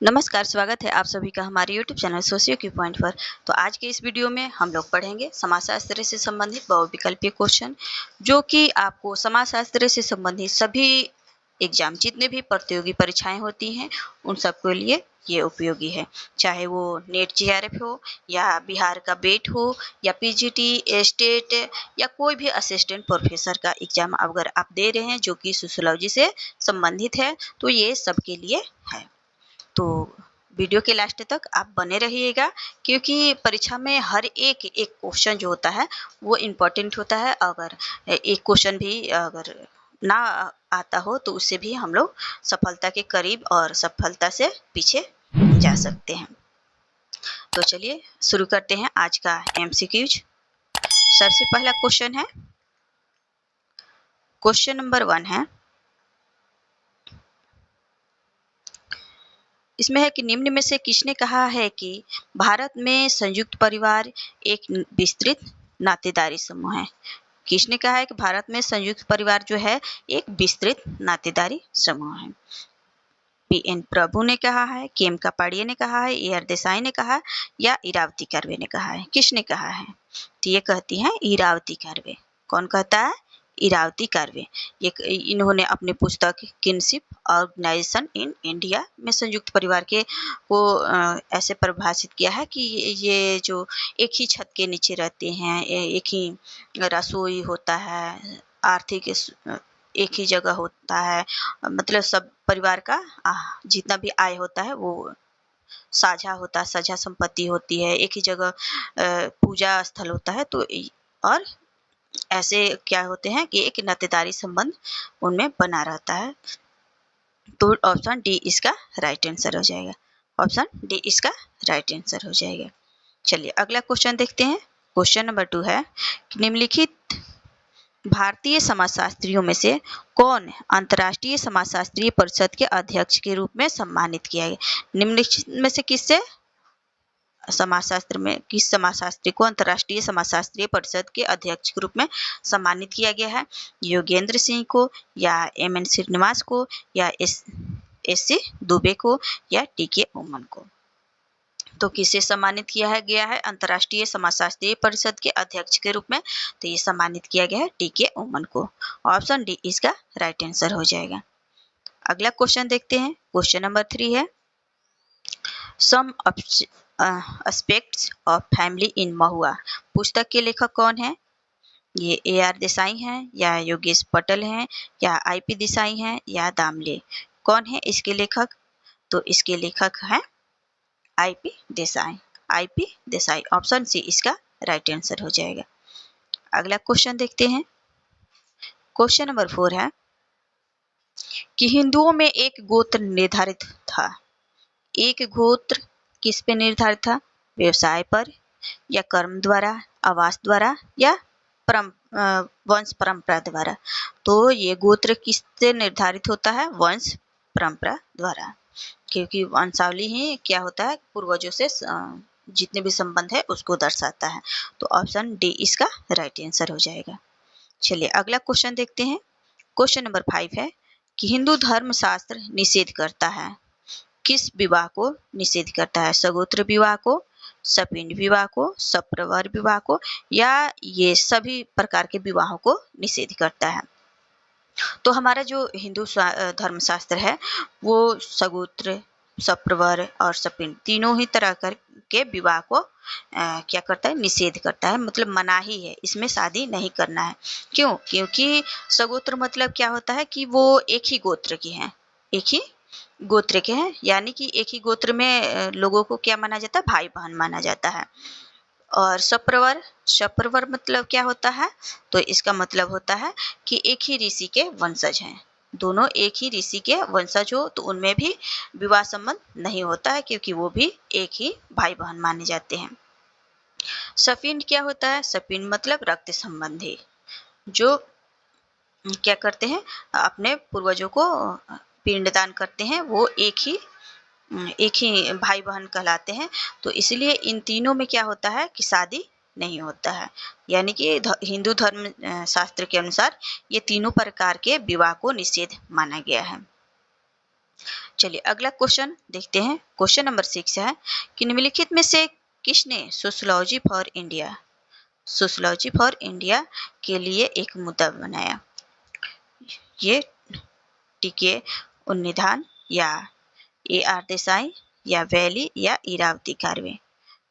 नमस्कार, स्वागत है आप सभी का हमारे यूट्यूब चैनल सोशियो की पॉइंट पर। तो आज के इस वीडियो में हम लोग पढ़ेंगे समाजशास्त्र से संबंधित बहुविकल्पीय क्वेश्चन, जो कि आपको समाजशास्त्र से संबंधित सभी एग्जाम जितने भी प्रतियोगी परीक्षाएं होती हैं उन सबके लिए ये उपयोगी है। चाहे वो नेट जीआरएफ हो या बिहार का बेट हो या पीजीटी स्टेट या कोई भी असिस्टेंट प्रोफेसर का एग्जाम अगर आप दे रहे हैं जो कि सोशियोलॉजी से संबंधित है तो ये सबके लिए है। तो वीडियो के लास्ट तक आप बने रहिएगा, क्योंकि परीक्षा में हर एक क्वेश्चन जो होता है वो इम्पोर्टेंट होता है। अगर एक क्वेश्चन भी अगर ना आता हो तो उससे भी हम लोग सफलता के करीब और सफलता से पीछे जा सकते हैं। तो चलिए शुरू करते हैं आज का एमसीक्यूज। सबसे पहला क्वेश्चन है, क्वेश्चन नंबर 1 है, इसमें है कि निम्न में से किसने कहा है कि भारत में संयुक्त परिवार एक विस्तृत नातेदारी समूह है। किसने कहा है कि भारत में संयुक्त परिवार जो है एक विस्तृत नातेदारी समूह है। पीएन प्रभु ने कहा है, केम कापाड़िया ने कहा है, ए आर देसाई ने कहा या इरावती कर्वे ने कहा है। किसने कहा है? तो ये कहती हैं इरावती कर्वे। कौन कहता है? इरावती कर्वे। ये इन्होंने अपने पुस्तक किनशिप ऑर्गेनाइजेशन इन इंडिया में संयुक्त परिवार के को ऐसे परिभाषित किया है कि ये जो एक ही छत के नीचे रहते हैं, एक ही रसोई होता है, आर्थिक एक ही जगह होता है, मतलब सब परिवार का जितना भी आय होता है वो साझा होता है, साझा संपत्ति होती है, एक ही जगह पूजा स्थल होता है। तो और ऐसे क्या होते हैं कि एक नातेदारी संबंध उनमें बना रहता है। तो ऑप्शन डी इसका राइट आंसर हो जाएगा। ऑप्शन डी इसका राइट आंसर हो जाएगा। चलिए अगला क्वेश्चन देखते हैं। क्वेश्चन नंबर 2 है कि निम्नलिखित भारतीय समाजशास्त्रियों में से कौन अंतर्राष्ट्रीय समाजशास्त्रीय परिषद के अध्यक्ष के रूप में सम्मानित किया गया? निम्नलिखित में से किससे समाजशास्त्र में किस समाजशास्त्री को अंतर्राष्ट्रीय समाजशास्त्रीय परिषद के अध्यक्ष के रूप में सम्मानित किया गया है? योगेंद्र सिंह को या एम.एन. श्रीनिवास को या एस.सी. दुबे को या टी.के. उमन को? तो किसे सम्मानित किया गया है अंतर्राष्ट्रीय समाजशास्त्रीय परिषद के अध्यक्ष के रूप में? तो ये सम्मानित किया गया है टी.के. उमन को। ऑप्शन डी इसका राइट आंसर हो जाएगा। अगला क्वेश्चन देखते हैं। क्वेश्चन नंबर 3 है, some aspects of family in महुआ पुस्तक के लेखक कौन है? ये ए आर देसाई हैं या योगेश पटेल हैं या आई.पी. देसाई हैं या दामले? कौन है इसके लेखक? तो इसके लेखक हैं I P. Desai. I P. Desai. Option C इसका राइट आंसर हो जाएगा। अगला क्वेश्चन देखते हैं। क्वेश्चन नंबर 4 है कि हिंदुओं में एक गोत्र निर्धारित था। एक गोत्र किस पे निर्धारित था? व्यवसाय पर या कर्म द्वारा, आवास द्वारा या वंश परंपरा द्वारा? तो ये गोत्र किससे निर्धारित होता है? वंश परंपरा द्वारा, क्योंकि वंशावली ही क्या होता है पूर्वजों से जितने भी संबंध है उसको दर्शाता है। तो ऑप्शन डी इसका राइट आंसर हो जाएगा। चलिए अगला क्वेश्चन देखते हैं। क्वेश्चन नंबर 5 है कि हिंदू धर्म शास्त्र निषेध करता है, किस विवाह को निषेध करता है? सगोत्र विवाह को, सपिंड विवाह को, सप्रवर विवाह को या ये सभी प्रकार के विवाहों को निषेध करता है? तो हमारा जो हिंदू धर्मशास्त्र है वो सगोत्र, सप्रवर और सपिंड तीनों ही तरह के विवाह को क्या करता है? निषेध करता है, मतलब मनाही है, इसमें शादी नहीं करना है। क्यों? क्योंकि सगोत्र मतलब क्या होता है कि वो एक ही गोत्र की हैं, एक ही गोत्र के हैं, यानी कि एक ही गोत्र में लोगों को क्या माना जाता है? भाई बहन माना जाता है। और सप्रवर, सप्रवर मतलब क्या होता है? तो इसका मतलब होता है कि एक ही ऋषि के वंशज हैं, दोनों एक ही ऋषि के वंशज हो तो उनमें भी विवाह संबंध नहीं होता है, क्योंकि वो भी एक ही भाई बहन माने जाते हैं। सपिंड क्या होता है? सपिंड मतलब रक्त संबंधी, जो क्या करते हैं अपने पूर्वजों को पिंडदान करते हैं, वो एक ही भाई बहन कहलाते हैं। तो इसलिए इन तीनों में क्या होता है कि शादी नहीं होता है, यानी कि हिंदू धर्म शास्त्र के अनुसार ये तीनों प्रकार के विवाह को निषेध माना गया है। चलिए अगला क्वेश्चन देखते हैं। क्वेश्चन नंबर 6 है कि निम्नलिखित में से किसने सोशियोलॉजी फॉर इंडिया के लिए एक मुद्दा बनाया? ये टीके उन्निधान या AR देसाई या वैली या इरावती कार्वे।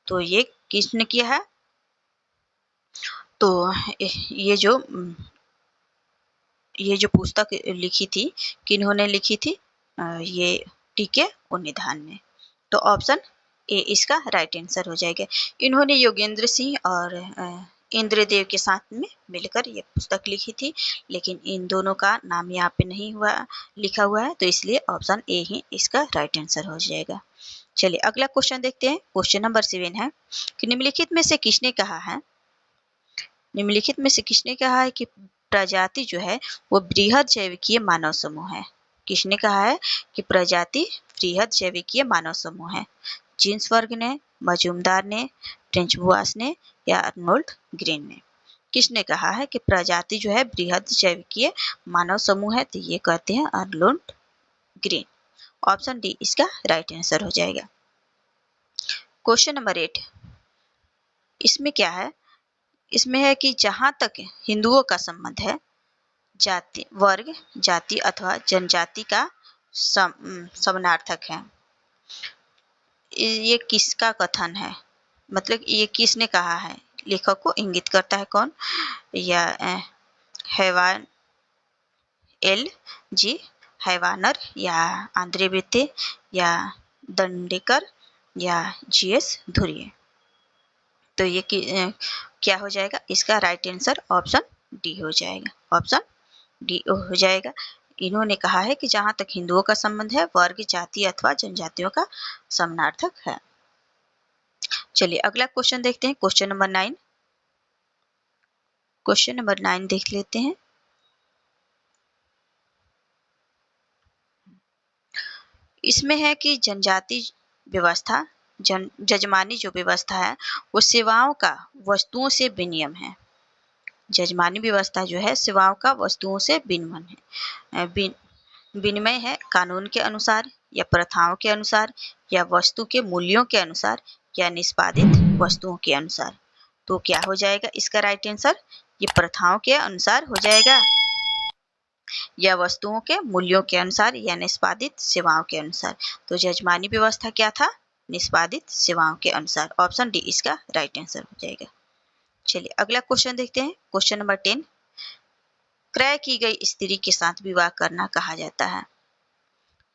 तो ये किसने किया है? तो ये जो पुस्तक लिखी थी, किन्होंने लिखी थी? ये टीके उन्निधान ने। तो ऑप्शन ए इसका राइट आंसर हो जाएगा। इन्होंने योगेंद्र सिंह और इंद्रदेव के साथ में मिलकर ये पुस्तक लिखी थी, लेकिन इन दोनों का नाम यहाँ पे नहीं लिखा हुआ है, तो इसलिए ऑप्शन ए ही इसका राइट आंसर हो जाएगा। चलिए अगला क्वेश्चन देखते हैं। क्वेश्चन नंबर 7 है कि निम्नलिखित में से किसने कहा है कि प्रजाति जो है वो बृहद जैविकीय मानव समूह है? किसने कहा है कि प्रजाति बृहद जैविकीय मानव समूह है? जीन्सबर्ग ने, मजूमदार ने, फ्रेंच ने या अर्नोल्ड ग्रीन ने? किसने कहा है कि प्रजाति जो है बृहद जैविकीय मानव समूह है? तो ये कहते हैं अर्नोल्ड ग्रीन। ऑप्शन डी इसका राइट आंसर हो जाएगा। क्वेश्चन नंबर 8, इसमें क्या है? इसमें है कि जहां तक हिंदुओं का संबंध है, वर्ग, जाति अथवा जनजाति का समानार्थक है। ये किसका कथन है? मतलब ये किसने कहा है? लेखक को इंगित करता है कौन? या हैवान एल जी हैवानर या आंद्रे बिते या दंडेकर या GS धुरिये? तो ये क्या हो जाएगा? इसका राइट आंसर ऑप्शन डी हो जाएगा। ऑप्शन डी हो जाएगा। इन्होंने कहा है कि जहां तक हिंदुओं का संबंध है, वर्ग, जाति अथवा जनजातियों का समानार्थक है। चलिए अगला क्वेश्चन देखते हैं। क्वेश्चन नंबर 9 देख लेते हैं। इसमें है कि जनजाति व्यवस्था, जजमानी जो व्यवस्था है वो सेवाओं का वस्तुओं से विनिमय है। जजमानी व्यवस्था जो है सेवाओं का वस्तुओं से विनिमय है, कानून के अनुसार या प्रथाओं के अनुसार या वस्तु के मूल्यों के अनुसार या निष्पादित वस्तुओं के अनुसार। तो क्या हो जाएगा इसका राइट आंसर? ये प्रथाओं के अनुसार हो जाएगा या वस्तुओं के मूल्यों के अनुसार या निष्पादित सेवाओं के अनुसार। तो जजमानी व्यवस्था क्या था? निष्पादित सेवाओं के अनुसार। ऑप्शन डी इसका राइट आंसर हो जाएगा। चलिए अगला क्वेश्चन देखते हैं। क्वेश्चन नंबर 10, क्रय की गई स्त्री के साथ विवाह करना कहा जाता है?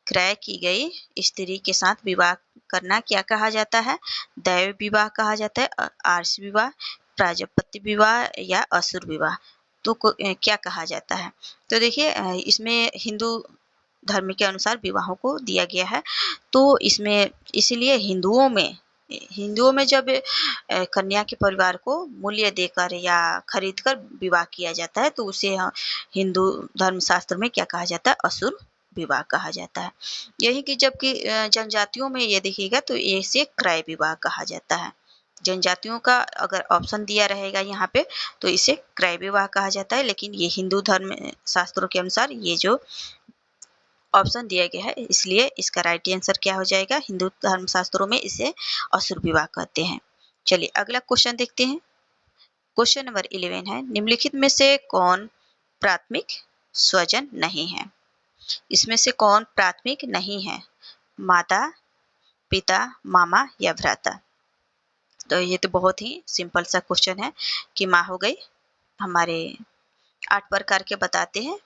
क्रय की गई स्त्री के साथ विवाह करना क्या कहा जाता है? दैव विवाह कहा जाता है, आर्ष विवाह, प्राजापत्य विवाह या असुर विवाह। तो क्या कहा जाता है? तो देखिए इसमें हिंदू धर्म के अनुसार विवाहों को दिया गया है। तो इसमें इसीलिए हिंदुओं में जब कन्या के परिवार को मूल्य देकर या खरीदकर विवाह किया जाता है तो उसे हिंदू धर्मशास्त्र में क्या कहा जाता है? असुर विवाह कहा जाता है। यही कि जबकि जनजातियों में ये देखिएगा तो इसे क्रय विवाह कहा जाता है। जनजातियों का अगर ऑप्शन दिया रहेगा यहाँ पे तो इसे क्रय विवाह कहा जाता है, लेकिन ये हिंदू धर्म शास्त्रों के अनुसार ये जो ऑप्शन दिया गया है इसलिए इसका राइट आंसर क्या हो जाएगा? हिंदू धर्म शास्त्रों में इसे असुर विवाह कहते हैं। चलिए अगला क्वेश्चन देखते हैं। क्वेश्चन नंबर 11 है, निम्नलिखित में से कौन प्राथमिक स्वजन नहीं है? इसमें से कौन प्राथमिक नहीं है? माता, पिता, मामा या भ्राता? तो ये तो बहुत ही सिंपल सा क्वेश्चन है कि माँ हो गई। हमारे 8 प्रकार के बताते हैं।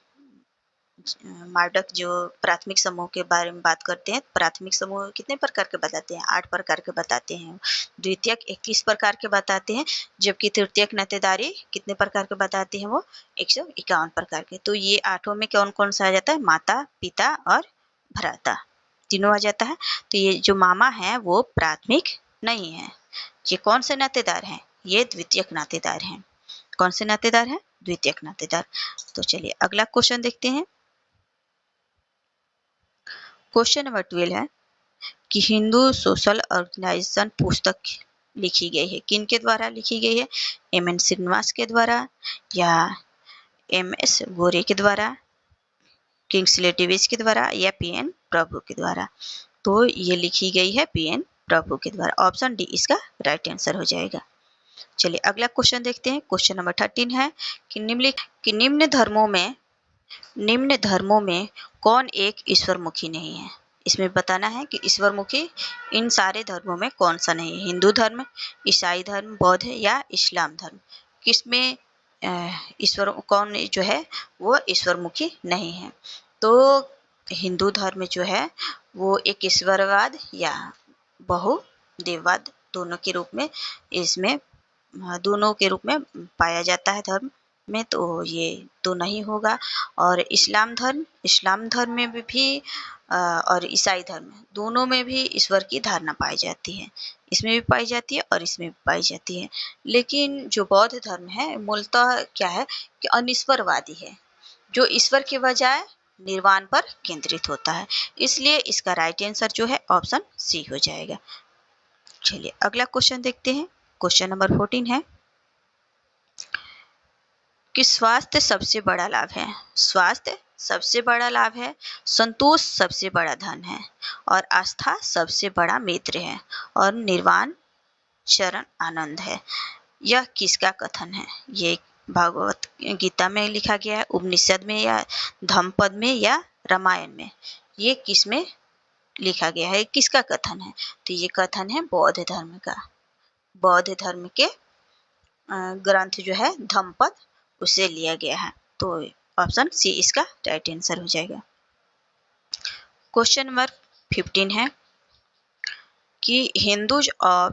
मार्डक जो प्राथमिक समूह के बारे में बात करते हैं, प्राथमिक समूह कितने प्रकार के बताते हैं? 8 प्रकार के बताते हैं। द्वितीयक 21 प्रकार के बताते हैं, जबकि तृतीयक नातेदारी कितने प्रकार के बताते हैं? वो 151 प्रकार के। तो ये 8 में कौन कौन सा आ जाता है? माता, पिता और भ्राता तीनों आ जाता है। तो ये जो मामा है वो प्राथमिक नहीं है। ये कौन से नातेदार हैं? ये द्वितीयक नातेदार हैं। कौन से नातेदार हैं? द्वितीयक नातेदार। तो चलिए अगला क्वेश्चन देखते हैं। क्वेश्चन नंबर 12 है कि हिंदू सोशल ऑर्गेनाइजेशन पुस्तक लिखी गई है, किन के द्वारा लिखी गई है? MN श्रीनिवास के द्वारा या MS गोरे के द्वारा किंग्सले डेविस के द्वारा या पीएन प्रभु के द्वारा? तो ये लिखी गई है पीएन प्रभु के द्वारा। ऑप्शन डी इसका राइट आंसर हो जाएगा। चलिए अगला क्वेश्चन देखते हैं। क्वेश्चन नंबर 13 है कि निम्न धर्मों में कौन एक ईश्वरमुखी नहीं है? इसमें बताना है कि ईश्वरमुखी इन सारे धर्मों में कौन सा नहीं है। हिंदू धर्म, ईसाई धर्म, बौद्ध या इस्लाम धर्म, किसमें ईश्वर कौन जो है वो ईश्वरमुखी नहीं है? तो हिंदू धर्म जो है वो एक ईश्वरवाद या बहुदेववाद दोनों के रूप में इसमें दोनों के रूप में पाया जाता है धर्म में, तो ये तो नहीं होगा। और इस्लाम धर्म में भी और ईसाई धर्म दोनों में भी ईश्वर की धारणा पाई जाती है। इसमें भी पाई जाती है और इसमें भी पाई जाती है। लेकिन जो बौद्ध धर्म है मूलतः क्या है कि अनिश्वरवादी है, जो ईश्वर के बजाय निर्वाण पर केंद्रित होता है। इसलिए इसका राइट आंसर जो है ऑप्शन सी हो जाएगा। चलिए अगला क्वेश्चन देखते हैं। क्वेश्चन नंबर 14 है कि स्वास्थ्य सबसे बड़ा लाभ है। स्वास्थ्य सबसे बड़ा लाभ है, संतोष सबसे बड़ा धन है, और आस्था सबसे बड़ा मित्र है, और निर्वाण चरण आनंद है। यह किसका कथन है? ये भागवत गीता में लिखा गया है, उपनिषद में या धम्मपद में या रामायण में? ये किस में लिखा गया है? किसका कथन है? तो ये कथन है बौद्ध धर्म का। बौद्ध धर्म के ग्रंथ जो है धम्मपद उसे लिया गया है। तो ऑप्शन सी इसका राइट आंसर हो जाएगा। क्वेश्चन नंबर 15 है कि हिंदूज ऑफ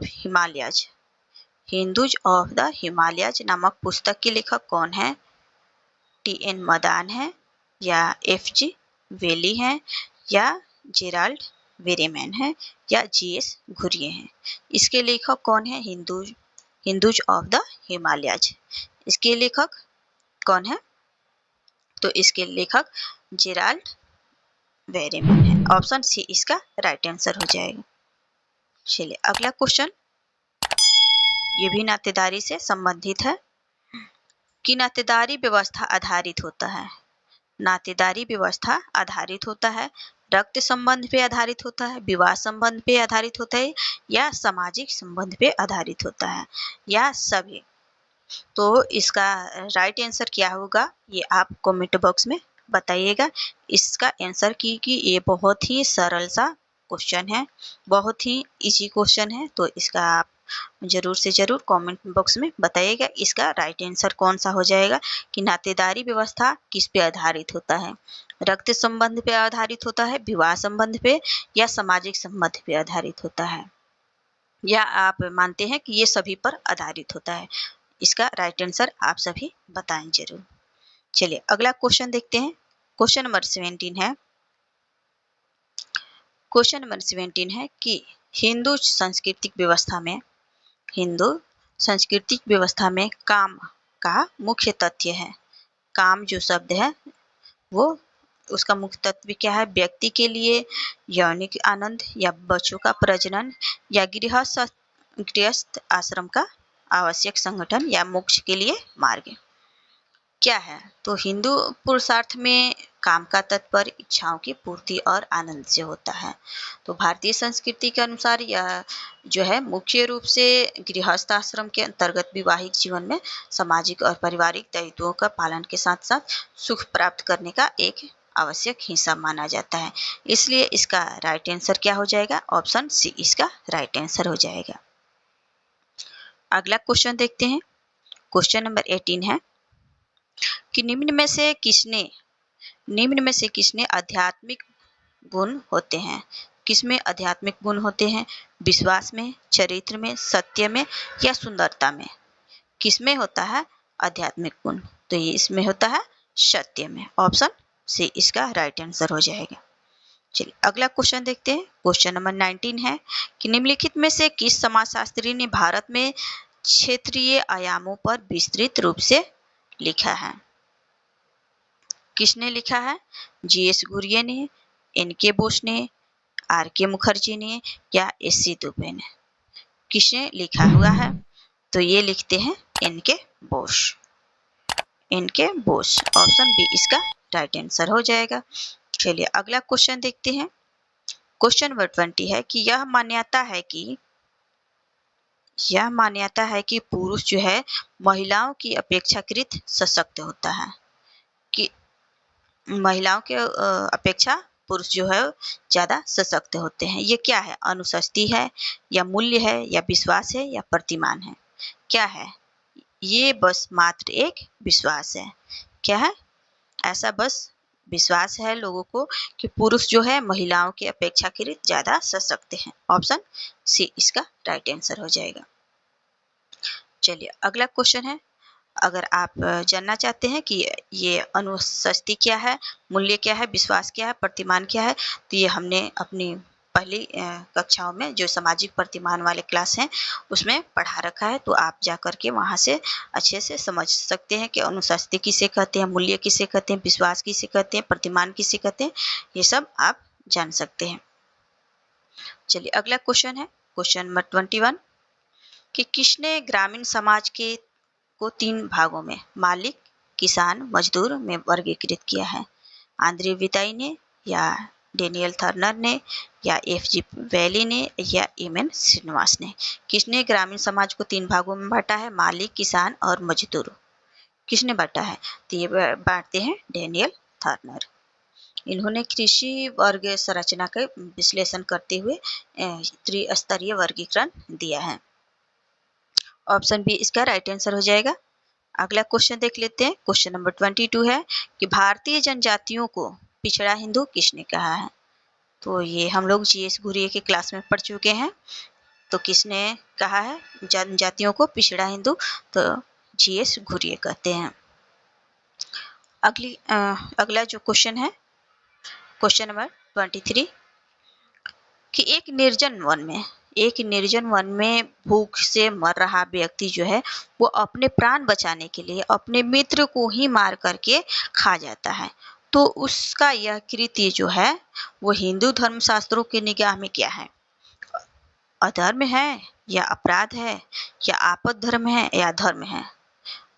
द हिमालयाज नामक पुस्तक के लेखक कौन है? टी.एन. मदान है या एफ.जी. वेली है या जेराल्ड वेरेमैन है या जी.एस. घुरिये हैं? इसके लेखक कौन है? हिंदूज ऑफ द हिमालयाज, इसके लेखक कौन है? तो इसके लेखक जेराल्ड वेरेमैन है। ऑप्शन सी इसका राइट आंसर हो जाएगा। चलिए अगला क्वेश्चन, ये भी नातेदारी से संबंधित है कि नातेदारी व्यवस्था आधारित होता है। नातेदारी व्यवस्था आधारित होता है, रक्त संबंध पे आधारित होता है, विवाह संबंध पे आधारित होता है, या सामाजिक संबंध पे आधारित होता है, या सभी? तो इसका राइट आंसर क्या होगा ये आप कमेंट बॉक्स में बताइएगा। इसका आंसर की कि ये बहुत ही सरल सा क्वेश्चन है, बहुत ही इजी क्वेश्चन है। तो इसका आप जरूर से जरूर कमेंट बॉक्स में बताइएगा इसका राइट आंसर कौन सा हो जाएगा कि नातेदारी व्यवस्था किस पे आधारित होता है? रक्त संबंध पे आधारित होता है, विवाह संबंध पे, या सामाजिक संबंध पे आधारित होता है, या आप मानते हैं कि ये सभी पर आधारित होता है? इसका राइट आंसर आप सभी बताएं जरूर। चलिए अगला क्वेश्चन देखते हैं। क्वेश्चन नंबर 17 है। क्वेश्चन नंबर 17 है कि हिंदू सांस्कृतिक व्यवस्था में काम का मुख्य तथ्य है। काम जो शब्द है वो उसका मुख्य तत्व क्या है? व्यक्ति के लिए यौनिक आनंद, या बच्चों का प्रजनन, या गृहस्थ आश्रम का आवश्यक संगठन, या मोक्ष के लिए मार्ग क्या है? तो हिंदू पुरुषार्थ में काम का तात्पर्य इच्छाओं की पूर्ति और आनंद से होता है। तो भारतीय संस्कृति के अनुसार यह जो है मुख्य रूप से गृहस्थ आश्रम के अंतर्गत वैवाहिक जीवन में सामाजिक और पारिवारिक दायित्वों का पालन के साथ साथ सुख प्राप्त करने का एक आवश्यक हिस्सा माना जाता है। इसलिए इसका राइट आंसर क्या हो जाएगा? ऑप्शन सी इसका राइट आंसर हो जाएगा। अगला क्वेश्चन देखते हैं। क्वेश्चन नंबर 18 है कि निम्न में से किसने आध्यात्मिक गुण होते हैं? किसमें आध्यात्मिक गुण होते हैं? विश्वास में, चरित्र में, सत्य में, या सुंदरता में? किसमें होता है आध्यात्मिक गुण? तो ये इसमें होता है सत्य में। ऑप्शन सी इसका राइट आंसर हो जाएगा। चलिए अगला क्वेश्चन देखते हैं। क्वेश्चन नंबर 19 है कि निम्नलिखित में से किस समाजशास्त्री ने भारत में क्षेत्रीय आयामों पर विस्तृत रूप से लिखा है? किसने लिखा है? जी.एस. घुरिये ने, एन.के. बोस ने, आर.के. मुखर्जी ने, या एस.सी. दुबे ने? किसने लिखा हुआ है? तो ये लिखते हैं N K. Bose. N K. Bose. Option B इसका राइट आंसर हो जाएगा। चलिए अगला क्वेश्चन देखते हैं। क्वेश्चन नंबर 20 है कि यह मान्यता है कि पुरुष जो है महिलाओं की अपेक्षाकृत सशक्त होता है, कि महिलाओं के अपेक्षा पुरुष जो है ज़्यादा सशक्त होते हैं। ये क्या है? अनुशासित है या मूल्य है या विश्वास है या प्रतिमान है? क्या है? ये बस मात्र एक विश्वास है। क्या है? ऐसा बस विश्वास है लोगों को कि पुरुष जो है महिलाओं की अपेक्षाकृत ज़्यादा सशक्त हैं। ऑप्शन सी इसका राइट आंसर हो जाएगा। चलिए अगला क्वेश्चन है। अगर आप जानना चाहते हैं कि ये अनुशासित क्या है, मूल्य क्या है, विश्वास क्या है, प्रतिमान क्या है, तो ये हमने अपनी पहली कक्षाओं में जो सामाजिक प्रतिमान वाले क्लास हैं उसमें पढ़ा रखा है। तो आप जा कर के वहाँ से अच्छे से समझ सकते हैं कि अनुशासित किसे कहते हैं, मूल्य किसे कहते हैं, विश्वास किसे कहते हैं, प्रतिमान किसे कहते हैं, ये सब आप जान सकते हैं। चलिए अगला क्वेश्चन है। क्वेश्चन नंबर 21 कि किसने ग्रामीण समाज को 3 भागों में मालिक, किसान, मजदूर में वर्गीकृत किया है? आंद्रे विताई ने या डेनियल थर्नर ने या एफ.जी. वैली ने या एम.एन. श्रीनिवास ने? किसने ग्रामीण समाज को 3 भागों में बांटा है? मालिक, किसान और मजदूर। किसने बांटा है? तो ये बांटते हैं डेनियल थर्नर। इन्होंने कृषि वर्ग संरचना का विश्लेषण करते हुए त्रिस्तरीय वर्गीकरण दिया है। ऑप्शन बी इसका राइट आंसर हो जाएगा। अगला क्वेश्चन देख लेते हैं। क्वेश्चन नंबर 22 है कि भारतीय जनजातियों को पिछड़ा हिंदू किसने कहा है? तो ये हम लोग जी.एस. घुरिये के क्लास में पढ़ चुके हैं। तो किसने कहा है जनजातियों को पिछड़ा हिंदू? तो जी.एस. घुरिये कहते हैं। अगला जो क्वेश्चन है क्वेश्चन नंबर 23 कि एक निर्जन वन में भूख से मर रहा व्यक्ति जो है वो अपने प्राण बचाने के लिए अपने मित्र को ही मार करके खा जाता है। तो उसका यह कृत्य जो है वो हिंदू धर्मशास्त्रों की निगाह में क्या है? अधर्म है या अपराध है या आपद धर्म है या धर्म है?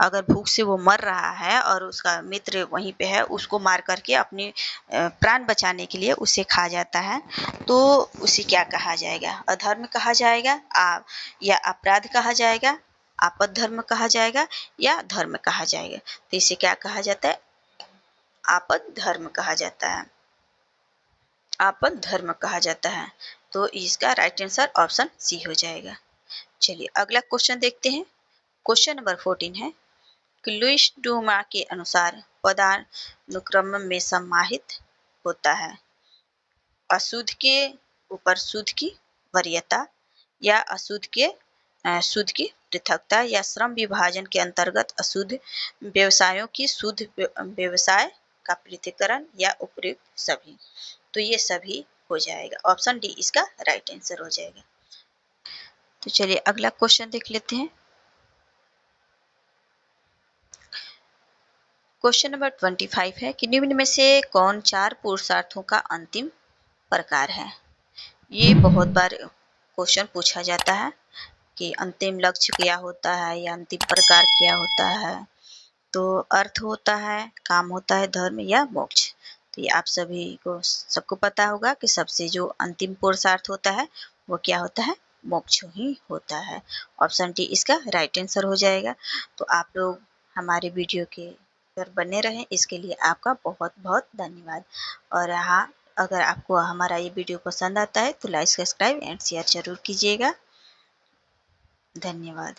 अगर भूख से वो मर रहा है और उसका मित्र वहीं पे है, उसको मार करके अपनी प्राण बचाने के लिए उसे खा जाता है, तो उसे क्या कहा जाएगा? अधर्म कहा जाएगा या अपराध कहा जाएगा, आपद धर्म कहा जाएगा या धर्म कहा जाएगा? तो इसे क्या कहा जाता है? आपद धर्म कहा जाता है। आपद धर्म कहा जाता है। तो इसका राइट आंसर ऑप्शन सी हो जाएगा। चलिए अगला क्वेश्चन देखते हैं। क्वेश्चन नंबर 14 है कि लुईस डूमा के अनुसार पदानुक्रम में समाहित होता है अशुद्ध के ऊपर शुद्ध की वरीयता या शुद्ध की पृथकता या श्रम विभाजन के अंतर्गत अशुद्ध व्यवसायों की शुद्ध व्यवसाय का पृथक्करण या उपयुक्त सभी। तो ये सभी हो जाएगा। ऑप्शन डी इसका राइट आंसर हो जाएगा। तो चलिए अगला क्वेश्चन देख लेते हैं। क्वेश्चन नंबर 25 है कि निम्न में से कौन 4 पुरुषार्थों का अंतिम प्रकार है? ये बहुत बार क्वेश्चन पूछा जाता है कि अंतिम लक्ष्य क्या होता है या अंतिम प्रकार क्या होता है। तो अर्थ होता है, काम होता है, धर्म या मोक्ष। तो ये आप सभी को सबको पता होगा कि सबसे जो अंतिम पुरुषार्थ होता है वो क्या होता है? मोक्ष ही होता है। ऑप्शन डी इसका राइट आंसर हो जाएगा। तो आप लोग हमारे वीडियो के पर बने रहें, इसके लिए आपका बहुत बहुत धन्यवाद। और हाँ, अगर आपको हमारा ये वीडियो पसंद आता है तो लाइक, सब्सक्राइब एंड शेयर जरूर कीजिएगा। धन्यवाद।